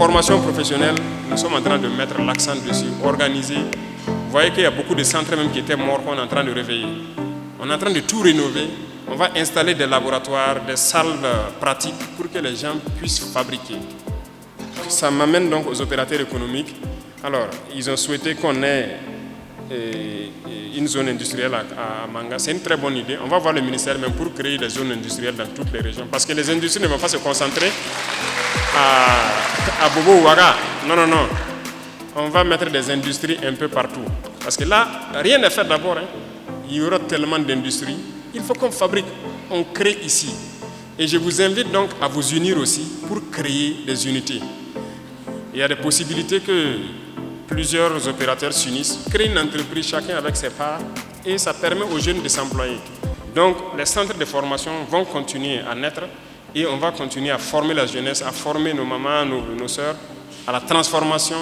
formation professionnelle, nous sommes en train de mettre l'accent dessus, organiser. Vous voyez qu'il y a beaucoup de centres même qui étaient morts qu'on est en train de réveiller. On est en train de tout rénover. On va installer des laboratoires, des salles pratiques pour que les gens puissent fabriquer. Ça m'amène donc aux opérateurs économiques. Alors, ils ont souhaité qu'on ait une zone industrielle à Manga. C'est une très bonne idée. On va voir le ministère même pour créer des zones industrielles dans toutes les régions. Parce que les industries ne vont pas se concentrer à Bobo ou Ouaga. Non, non, non. On va mettre des industries un peu partout. Parce que là, rien n'est fait d'abord. Il y aura tellement d'industries. Il faut qu'on fabrique, on crée ici. Et je vous invite donc à vous unir aussi pour créer des unités. Il y a des possibilités que plusieurs opérateurs s'unissent, créent une entreprise chacun avec ses parts et ça permet aux jeunes de s'employer. Donc les centres de formation vont continuer à naître et on va continuer à former la jeunesse, à former nos mamans, nos sœurs, à la transformation,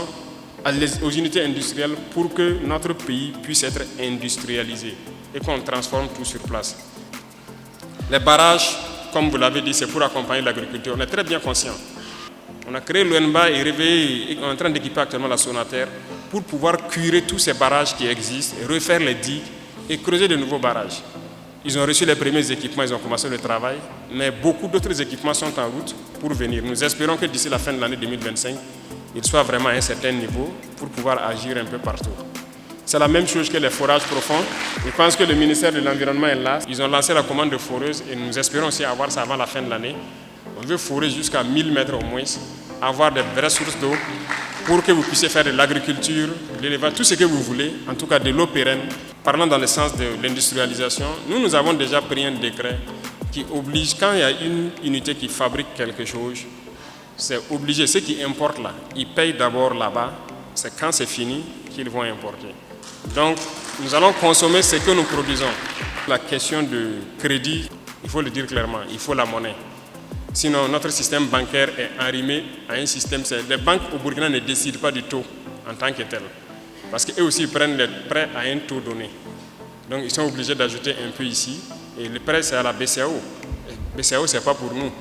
aux unités industrielles pour que notre pays puisse être industrialisé et qu'on transforme tout sur place. Les barrages, comme vous l'avez dit, c'est pour accompagner l'agriculture. On est très bien conscient. On a créé l'ONBA et réveillé, et on est en train d'équiper actuellement la Sonater pour pouvoir curer tous ces barrages qui existent, et refaire les digues et creuser de nouveaux barrages. Ils ont reçu les premiers équipements, ils ont commencé le travail, mais beaucoup d'autres équipements sont en route pour venir. Nous espérons que d'ici la fin de l'année 2025, ils soient vraiment à un certain niveau pour pouvoir agir un peu partout. C'est la même chose que les forages profonds. Je pense que le ministère de l'Environnement est là. Ils ont lancé la commande de foreuse et nous espérons aussi avoir ça avant la fin de l'année. On veut forer jusqu'à 1000 mètres au moins, avoir des vraies sources d'eau pour que vous puissiez faire de l'agriculture, de l'élevage, tout ce que vous voulez, en tout cas de l'eau pérenne. Parlant dans le sens de l'industrialisation, nous avons déjà pris un décret qui oblige, quand il y a une unité qui fabrique quelque chose, c'est obligé, ceux qui importent là, ils payent d'abord là-bas, c'est quand c'est fini qu'ils vont importer. Donc, nous allons consommer ce que nous produisons. La question de crédit, il faut le dire clairement, il faut la monnaie. Sinon, notre système bancaire est arrimé à un système. Les banques au Burkina ne décident pas du taux en tant que tel. Parce qu'eux aussi ils prennent les prêts à un taux donné. Donc, ils sont obligés d'ajouter un peu ici. Et le prêt, c'est à la BCAO. BCAO, ce n'est pas pour nous.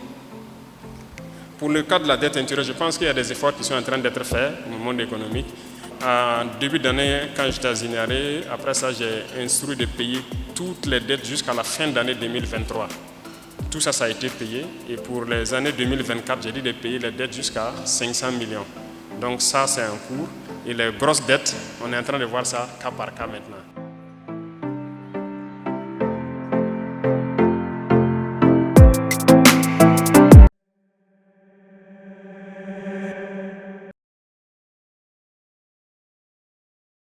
Pour le cas de la dette intérieure, je pense qu'il y a des efforts qui sont en train d'être faits au monde économique. En début d'année, quand j'étais à Zinaré, après ça, j'ai instruit de payer toutes les dettes jusqu'à la fin d'année 2023. Tout ça, ça a été payé. Et pour les années 2024, j'ai dit de payer les dettes jusqu'à 500 millions. Donc ça, c'est un cours. Et les grosses dettes, on est en train de voir ça cas par cas maintenant.